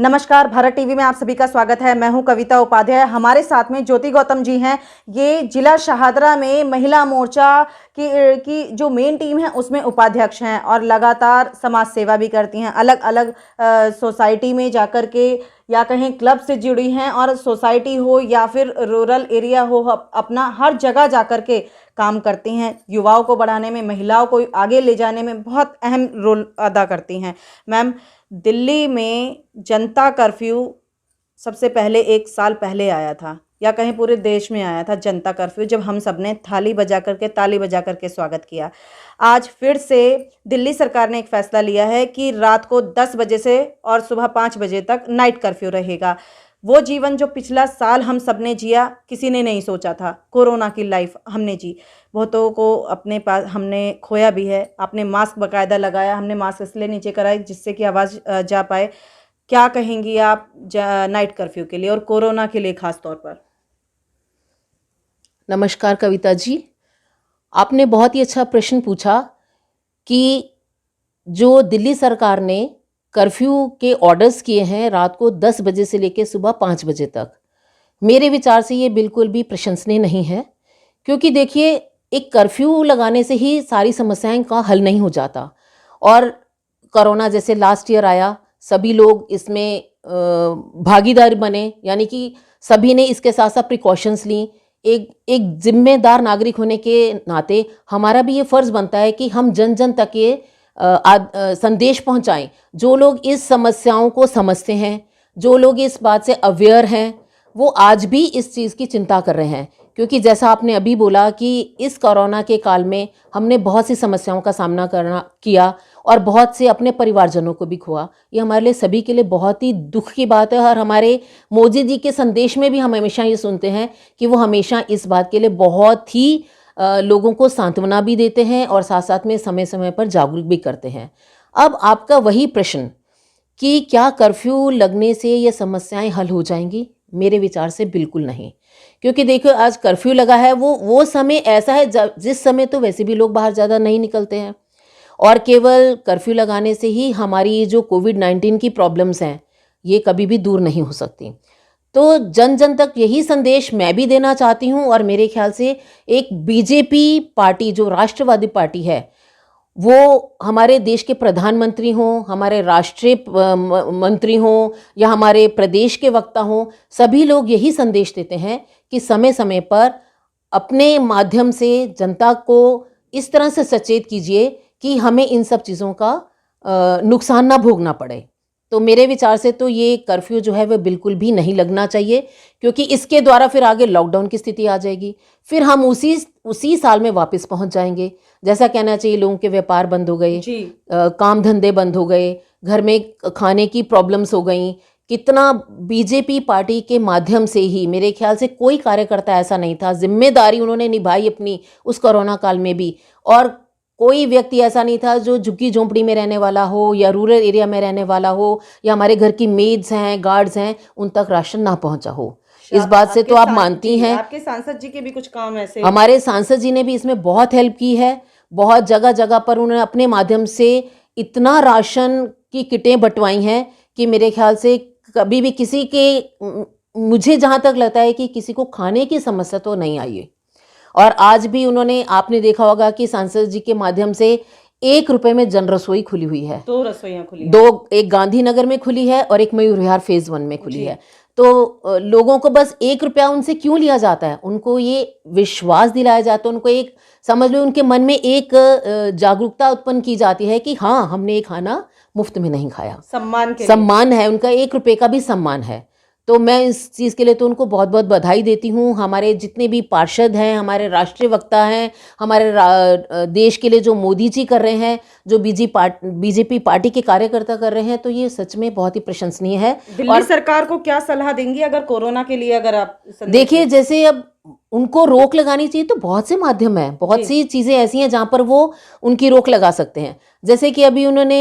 नमस्कार, भारत टीवी में आप सभी का स्वागत है। मैं हूं कविता उपाध्याय। हमारे साथ में ज्योति गौतम जी हैं। ये जिला शाहदरा में महिला मोर्चा की जो मेन टीम है उसमें उपाध्यक्ष हैं और लगातार समाज सेवा भी करती हैं। अलग अलग सोसाइटी में जाकर के या कहीं क्लब से जुड़ी हैं और सोसाइटी हो या फिर रूरल एरिया हो, अपना हर जगह जाकर के काम करती हैं। युवाओं को बढ़ाने में, महिलाओं को आगे ले जाने में बहुत अहम रोल अदा करती हैं। मैम, दिल्ली में जनता कर्फ्यू सबसे पहले 1 साल पहले आया था या कहीं पूरे देश में आया था जनता कर्फ्यू, जब हम सब ने ताली बजा करके स्वागत किया। आज फिर से दिल्ली सरकार ने एक फैसला लिया है कि रात को 10 बजे से और सुबह 5 बजे तक नाइट कर्फ्यू रहेगा। वो जीवन जो पिछला साल हम सब ने जिया, किसी ने नहीं सोचा था। कोरोना की लाइफ हमने जी, बहुतों को अपने पास हमने खोया भी है। आपने मास्क बाकायदा लगाया, हमने मास्क इसलिए नीचे कराई जिससे कि आवाज़ जा पाए। क्या कहेंगी आप नाइट कर्फ्यू के लिए और कोरोना के लिए खास तौर पर? नमस्कार कविता जी, आपने बहुत ही अच्छा प्रश्न पूछा कि जो दिल्ली सरकार ने कर्फ्यू के ऑर्डर्स किए हैं रात को 10 बजे से लेकर सुबह 5 बजे तक, मेरे विचार से ये बिल्कुल भी प्रशंसनीय नहीं है। क्योंकि देखिए, एक कर्फ्यू लगाने से ही सारी समस्याएं का हल नहीं हो जाता। और कोरोना जैसे लास्ट ईयर आया, सभी लोग इसमें भागीदार बने, यानी कि सभी ने इसके साथ साथ प्रिकॉशंस ली। एक जिम्मेदार नागरिक होने के नाते हमारा भी ये फ़र्ज़ बनता है कि हम जन जन तक ये संदेश पहुंचाएं। जो लोग इस समस्याओं को समझते हैं, जो लोग इस बात से अवेयर हैं, वो आज भी इस चीज़ की चिंता कर रहे हैं। क्योंकि जैसा आपने अभी बोला कि इस कोरोना के काल में हमने बहुत सी समस्याओं का सामना किया और बहुत से अपने परिवारजनों को भी खोआ। ये हमारे लिए सभी के लिए बहुत ही दुख की बात है। और हमारे मोदी जी के संदेश में भी हम हमेशा ये सुनते हैं कि वो हमेशा इस बात के लिए बहुत ही लोगों को सांत्वना भी देते हैं और साथ साथ में समय समय पर जागरूक भी करते हैं। अब आपका वही प्रश्न कि क्या कर्फ्यू लगने से ये समस्याएं हल हो जाएंगी? मेरे विचार से बिल्कुल नहीं। क्योंकि देखो, आज कर्फ्यू लगा है, वो समय ऐसा है जिस समय तो वैसे भी लोग बाहर ज़्यादा नहीं निकलते हैं। और केवल कर्फ्यू लगाने से ही हमारी ये जो कोविड-19 की प्रॉब्लम्स हैं, ये कभी भी दूर नहीं हो सकती। तो जन जन तक यही संदेश मैं भी देना चाहती हूँ। और मेरे ख्याल से एक बीजेपी पार्टी, जो राष्ट्रवादी पार्टी है, वो हमारे देश के प्रधानमंत्री हों, हमारे राष्ट्रीय मंत्री हों या हमारे प्रदेश के वक्ता हों, सभी लोग यही संदेश देते हैं कि समय समय पर अपने माध्यम से जनता को इस तरह से सचेत कीजिए कि हमें इन सब चीज़ों का नुकसान ना भोगना पड़े। तो मेरे विचार से तो ये कर्फ्यू जो है वह बिल्कुल भी नहीं लगना चाहिए। क्योंकि इसके द्वारा फिर आगे लॉकडाउन की स्थिति आ जाएगी, फिर हम उसी साल में वापस पहुंच जाएंगे। जैसा कहना चाहिए, लोगों के व्यापार बंद हो गए, काम धंधे बंद हो गए, घर में खाने की प्रॉब्लम्स हो गई। कितना बीजेपी पार्टी के माध्यम से ही, मेरे ख्याल से कोई कार्यकर्ता ऐसा नहीं था, जिम्मेदारी उन्होंने निभाई अपनी उस कोरोना काल में भी। और कोई व्यक्ति ऐसा नहीं था जो झुग्गी झोंपड़ी में रहने वाला हो या रूरल एरिया में रहने वाला हो या हमारे घर की मेड्स हैं, गार्ड्स हैं, उन तक राशन ना पहुंचा हो। इस बात से तो आप मानती हैं। आपके सांसद जी के भी कुछ काम ऐसे? हमारे सांसद जी ने भी इसमें बहुत हेल्प की है। बहुत जगह जगह पर उन्होंने अपने माध्यम से इतना राशन की किटें बंटवाई हैं कि मेरे ख्याल से कभी भी किसी के, मुझे जहाँ तक लगता है कि किसी को खाने की समस्या तो नहीं आई है। और आज भी उन्होंने, आपने देखा होगा कि सांसद जी के माध्यम से 1 रुपए में जन रसोई खुली हुई है। 2 रसोइयाँ खुली हैं। 2, एक गांधीनगर में खुली है और एक मयूर विहार फेज 1 में खुली है। तो लोगों को बस 1 रुपया उनसे क्यों लिया जाता है? उनको ये विश्वास दिलाया जाता है, उनको एक, समझ लो, उनके मन में एक जागरूकता उत्पन्न की जाती है कि हाँ, हमने ये खाना मुफ्त में नहीं खाया। सम्मान है उनका, 1 रुपये का भी सम्मान है। तो मैं इस चीज़ के लिए तो उनको बहुत बहुत बधाई देती हूँ। हमारे जितने भी पार्षद हैं, हमारे राष्ट्रीय वक्ता हैं, हमारे देश के लिए जो मोदी जी कर रहे हैं, जो बीजेपी पार्टी के कार्यकर्ता कर रहे हैं, तो ये सच में बहुत ही प्रशंसनीय है। दिल्ली सरकार को क्या सलाह देंगी अगर कोरोना के लिए, अगर आप देखिए, जैसे अब उनको रोक लगानी चाहिए तो बहुत से माध्यम हैं, बहुत सी चीज़ें ऐसी हैं जहाँ पर वो उनकी रोक लगा सकते हैं। जैसे कि अभी उन्होंने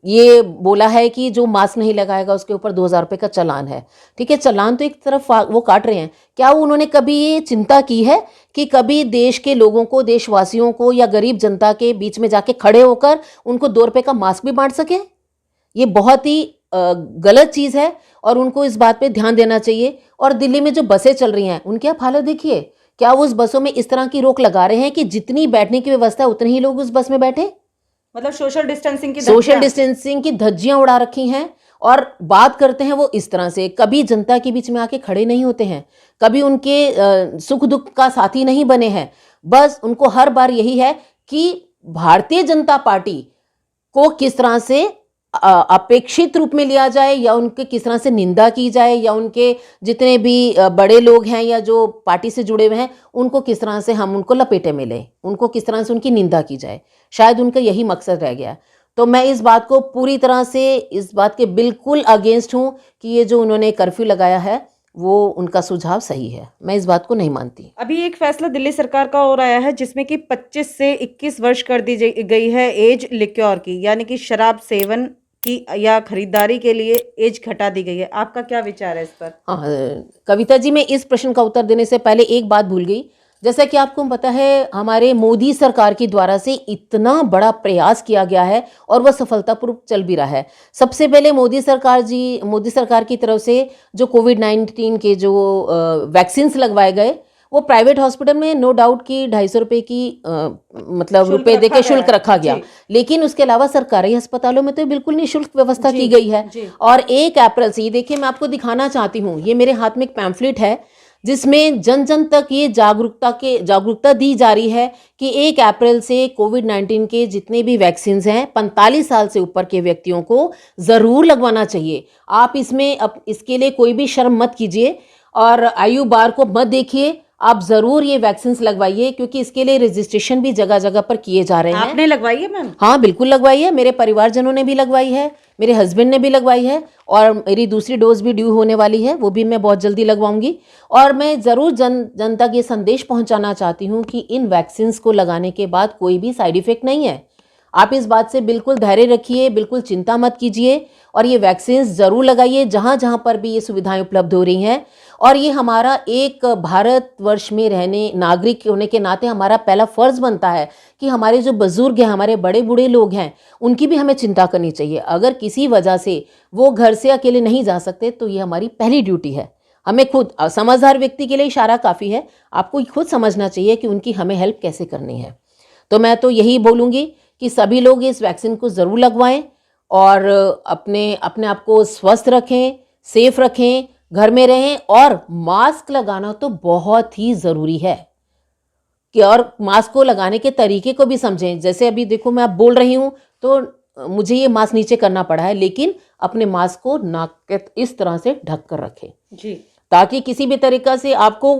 ये बोला है कि जो मास्क नहीं लगाएगा उसके ऊपर 2000 रुपये का चालान है। ठीक है, चालान तो एक तरफ वो काट रहे हैं। क्या उन्होंने कभी ये चिंता की है कि कभी देश के लोगों को, देशवासियों को या गरीब जनता के बीच में जाके खड़े होकर उनको 2 रुपये का मास्क भी बांट सके? ये बहुत ही गलत चीज़ है और उनको इस बात पे ध्यान देना चाहिए। और दिल्ली में जो बसें चल रही हैं उनकी आप हालत देखिए, क्या वो उस बसों में इस तरह की रोक लगा रहे हैं कि जितनी बैठने की व्यवस्था है उतने ही लोग उस बस में बैठे। मतलब सोशल डिस्टेंसिंग की सोशल धज्जियां। डिस्टेंसिंग की धज्जियां उड़ा रखी हैं और बात करते हैं वो इस तरह से, कभी जनता के बीच में आके खड़े नहीं होते हैं, कभी उनके सुख दुख का साथी नहीं बने हैं। बस उनको हर बार यही है कि भारतीय जनता पार्टी को किस तरह से अपेक्षित रूप में लिया जाए या उनके किस तरह से निंदा की जाए, या उनके जितने भी बड़े लोग हैं या जो पार्टी से जुड़े हुए हैं उनको किस तरह से हम उनको लपेटे में लें, उनको किस तरह से उनकी निंदा की जाए। शायद उनका यही मकसद रह गया। तो मैं इस बात को पूरी तरह से, इस बात के बिल्कुल अगेंस्ट हूँ कि ये जो उन्होंने कर्फ्यू लगाया है वो उनका सुझाव सही है। मैं इस बात को नहीं मानती। अभी एक फैसला दिल्ली सरकार का और आया है जिसमें कि 25 से 21 वर्ष कर दी गई है एज लिक्योर की, यानी कि शराब सेवन की या खरीदारी के लिए एज घटा दी गई है। आपका क्या विचार है इस पर? हाँ कविता जी, मैं इस प्रश्न का उत्तर देने से पहले एक बात भूल गई। जैसा कि आपको पता है हमारे मोदी सरकार की द्वारा से इतना बड़ा प्रयास किया गया है और वह सफलतापूर्वक चल भी रहा है। सबसे पहले मोदी सरकार की तरफ से जो कोविड-19 के जो वैक्सीन्स लगवाए गए वो प्राइवेट हॉस्पिटल में नो डाउट कि 250 रुपये की मतलब रुपए दे के शुल्क रखा गया, लेकिन उसके अलावा सरकारी अस्पतालों में तो बिल्कुल निःशुल्क व्यवस्था की गई है। और 1 अप्रैल से, ये देखिए मैं आपको दिखाना चाहती हूँ, ये मेरे हाथ में एक पैम्फलेट है जिसमें जन जन तक ये जागरूकता दी जा रही है कि 1 अप्रैल से कोविड-19 के जितने भी वैक्सीन्स हैं 45 साल से ऊपर के व्यक्तियों को ज़रूर लगवाना चाहिए। आप इसके लिए कोई भी शर्म मत कीजिए और आयु बार को मत देखिए, आप ज़रूर ये वैक्सीन्स लगवाइए क्योंकि इसके लिए रजिस्ट्रेशन भी जगह जगह पर किए जा रहे हैं। आपने लगवाई है मैम? हाँ बिल्कुल लगवाई है, मेरे परिवारजनों ने भी लगवाई है, मेरे हस्बैंड ने भी लगवाई है और मेरी दूसरी डोज भी ड्यू होने वाली है, वो भी मैं बहुत जल्दी लगवाऊंगी। और मैं ज़रूर जन तक ये संदेश पहुंचाना चाहती हूँ कि इन वैक्सीन्स को लगाने के बाद कोई भी साइड इफ़ेक्ट नहीं है। आप इस बात से बिल्कुल धैर्य रखिए, बिल्कुल चिंता मत कीजिए और ये वैक्सीन्स ज़रूर लगाइए जहाँ जहाँ पर भी ये सुविधाएं उपलब्ध हो रही हैं। और ये हमारा एक भारतवर्ष में रहने नागरिक होने के नाते हमारा पहला फ़र्ज़ बनता है कि हमारे जो बुज़ुर्ग हैं, हमारे बड़े बूढ़े लोग हैं, उनकी भी हमें चिंता करनी चाहिए। अगर किसी वजह से वो घर से अकेले नहीं जा सकते तो ये हमारी पहली ड्यूटी है। हमें खुद, समझदार व्यक्ति के लिए इशारा काफ़ी है, आपको खुद समझना चाहिए कि उनकी हमें हेल्प कैसे करनी है। तो मैं तो यही बोलूँगी कि सभी लोग इस वैक्सीन को ज़रूर लगवाएं और अपने आप को स्वस्थ रखें, सेफ रखें, घर में रहें और मास्क लगाना तो बहुत ही ज़रूरी है कि और मास्क को लगाने के तरीके को भी समझें। जैसे अभी देखो मैं अब बोल रही हूँ तो मुझे ये मास्क नीचे करना पड़ा है, लेकिन अपने मास्क को नाक के इस तरह से ढक कर रखें जी, ताकि किसी भी तरीक़ा से आपको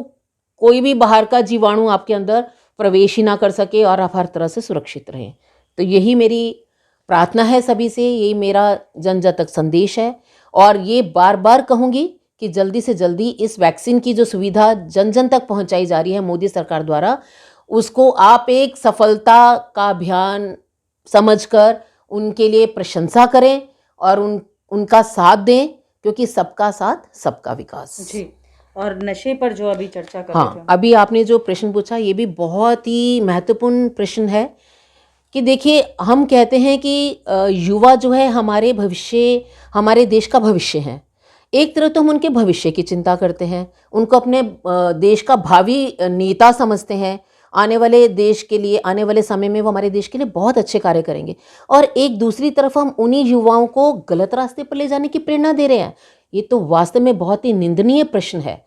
कोई भी बाहर का जीवाणु आपके अंदर प्रवेश ही ना कर सके और आप हर तरह से सुरक्षित रहें। तो यही मेरी प्रार्थना है सभी से, यही मेरा जन जन तक संदेश है। और ये बार बार कहूँगी कि जल्दी से जल्दी इस वैक्सीन की जो सुविधा जन जन तक पहुंचाई जा रही है मोदी सरकार द्वारा, उसको आप एक सफलता का अभियान समझकर उनके लिए प्रशंसा करें और उनका साथ दें, क्योंकि सबका साथ सबका विकास। जी। और नशे पर जो अभी चर्चा कर रहे थे, हाँ, अभी आपने जो प्रश्न पूछा ये भी बहुत ही महत्वपूर्ण प्रश्न है कि देखिए हम कहते हैं कि युवा जो है हमारे भविष्य, हमारे देश का भविष्य है। एक तरह तो हम उनके भविष्य की चिंता करते हैं, उनको अपने देश का भावी नेता समझते हैं, आने वाले देश के लिए, आने वाले समय में वो हमारे देश के लिए बहुत अच्छे कार्य करेंगे। और एक दूसरी तरफ हम उन्हीं युवाओं को गलत रास्ते पर ले जाने की प्रेरणा दे रहे हैं। ये तो वास्तव में बहुत ही निंदनीय प्रश्न है।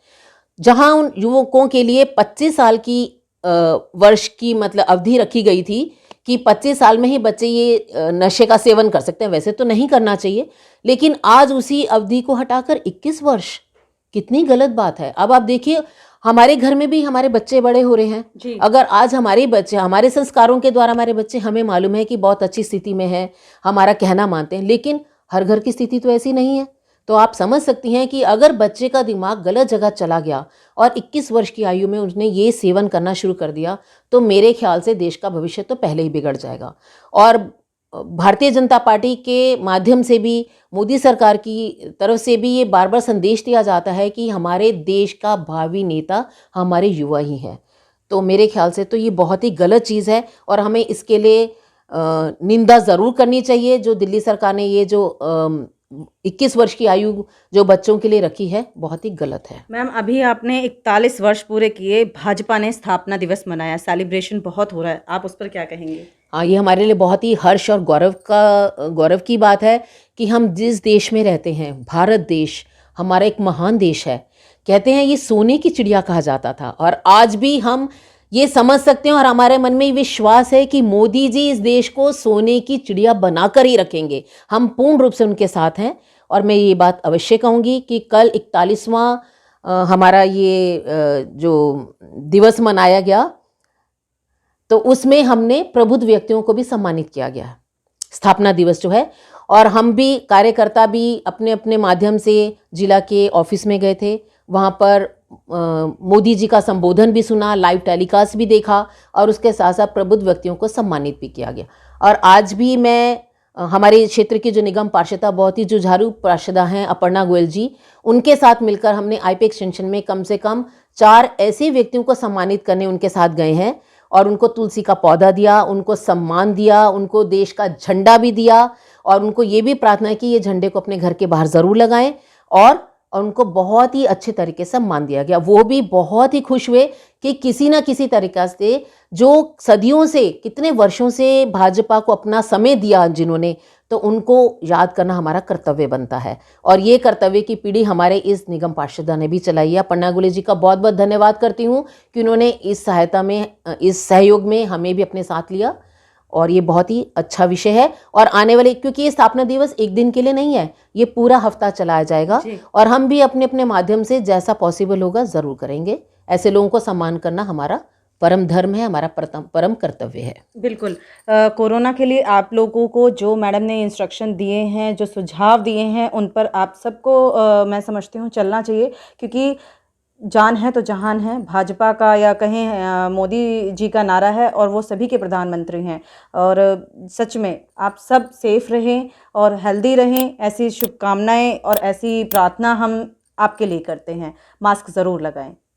जहाँ उन युवकों के लिए 25 साल की वर्ष की मतलब अवधि रखी गई थी कि 25 साल में ही बच्चे ये नशे का सेवन कर सकते हैं, वैसे तो नहीं करना चाहिए, लेकिन आज उसी अवधि को हटाकर 21 वर्ष, कितनी गलत बात है। अब आप देखिए हमारे घर में भी हमारे बच्चे बड़े हो रहे हैं। अगर आज हमारे बच्चे, हमारे संस्कारों के द्वारा हमारे बच्चे, हमें मालूम है कि बहुत अच्छी स्थिति में है, हमारा कहना मानते हैं, लेकिन हर घर की स्थिति तो ऐसी नहीं है। तो आप समझ सकती हैं कि अगर बच्चे का दिमाग गलत जगह चला गया और 21 वर्ष की आयु में उसने ये सेवन करना शुरू कर दिया, तो मेरे ख्याल से देश का भविष्य तो पहले ही बिगड़ जाएगा। और भारतीय जनता पार्टी के माध्यम से भी, मोदी सरकार की तरफ से भी ये बार बार संदेश दिया जाता है कि हमारे देश का भावी नेता हमारे युवा ही हैं। तो मेरे ख्याल से तो ये बहुत ही गलत चीज़ है और हमें इसके लिए निंदा ज़रूर करनी चाहिए। जो दिल्ली सरकार ने ये जो 21 वर्ष की आयु जो बच्चों के लिए रखी है, बहुत ही गलत है। मैम, अभी आपने 41 वर्ष पूरे किए, भाजपा ने स्थापना दिवस मनाया, सेलिब्रेशन बहुत हो रहा है, आप उस पर क्या कहेंगे? हाँ, ये हमारे लिए बहुत ही हर्ष और गौरव की बात है कि हम जिस देश में रहते हैं, भारत देश हमारा एक महान देश है। कहते हैं ये सोने की चिड़िया कहा जाता था, और आज भी हम ये समझ सकते हैं और हमारे मन में विश्वास है कि मोदी जी इस देश को सोने की चिड़िया बनाकर ही रखेंगे। हम पूर्ण रूप से उनके साथ हैं, और मैं ये बात अवश्य कहूँगी कि कल 41वां हमारा ये जो दिवस मनाया गया, तो उसमें हमने प्रबुद्ध व्यक्तियों को भी सम्मानित किया गया, स्थापना दिवस जो है। और हम भी कार्यकर्ता भी अपने अपने माध्यम से जिला के ऑफिस में गए थे, वहाँ पर मोदी जी का संबोधन भी सुना, लाइव टेलीकास्ट भी देखा, और उसके साथ साथ प्रबुद्ध व्यक्तियों को सम्मानित भी किया गया। और आज भी मैं हमारे क्षेत्र की जो निगम पार्षदा, बहुत ही जुझारू पार्षदा हैं अपर्णा गोयल जी, उनके साथ मिलकर हमने आईपी एक्सटेंशन में कम से कम 4 ऐसे व्यक्तियों को सम्मानित करने उनके साथ गए हैं, और उनको तुलसी का पौधा दिया, उनको सम्मान दिया, उनको देश का झंडा भी दिया, और उनको ये भी प्रार्थना की ये झंडे को अपने घर के बाहर ज़रूर लगाएं, और उनको बहुत ही अच्छे तरीके से सम्मान दिया गया। वो भी बहुत ही खुश हुए कि किसी ना किसी तरीक़ा से, जो सदियों से, कितने वर्षों से भाजपा को अपना समय दिया जिन्होंने, तो उनको याद करना हमारा कर्तव्य बनता है। और ये कर्तव्य की पीढ़ी हमारे इस निगम पार्षदा ने भी चलाई है। अपर्णा गोयल जी का बहुत बहुत धन्यवाद करती हूँ कि उन्होंने इस सहायता में, इस सहयोग में हमें भी अपने साथ लिया, और ये बहुत ही अच्छा विषय है। और आने वाले, क्योंकि ये स्थापना दिवस एक दिन के लिए नहीं है, ये पूरा हफ्ता चलाया जाएगा, और हम भी अपने अपने माध्यम से जैसा पॉसिबल होगा ज़रूर करेंगे। ऐसे लोगों को सम्मान करना हमारा परम धर्म है, हमारा परम कर्तव्य है। बिल्कुल। कोरोना के लिए आप लोगों को जो मैडम ने इंस्ट्रक्शन दिए हैं, जो सुझाव दिए हैं, उन पर आप सबको मैं समझती हूँ चलना चाहिए, क्योंकि जान है तो जहान है। भाजपा का या कहें मोदी जी का नारा है, और वो सभी के प्रधानमंत्री हैं। और सच में आप सब सेफ रहें और हेल्दी रहें, ऐसी शुभकामनाएं और ऐसी प्रार्थना हम आपके लिए करते हैं। मास्क ज़रूर लगाएं।